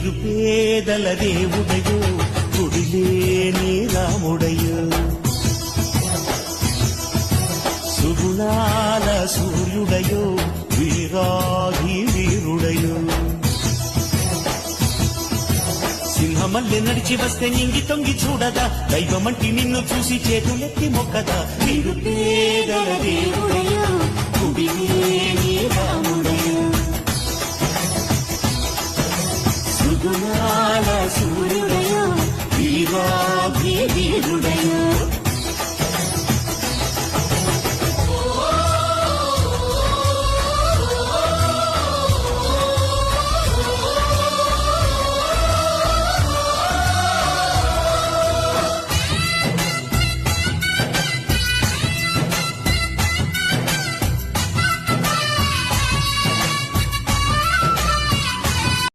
నిరుపేదల దేవుడయో గుడిలేని రాముడయో సుగుణాల సూర్యుడయో వీరాగి వీరుడయో సింహమల్లె నడిచి వస్తే నింగి తొంగి చూడదా దైవమంటి నిన్ను చూసి చేతులెత్తి మొక్కదా నిరుపేదల దేవుడయో గుడిలేని రాముడయో సుగుణాల సూర్యుడయో వీరా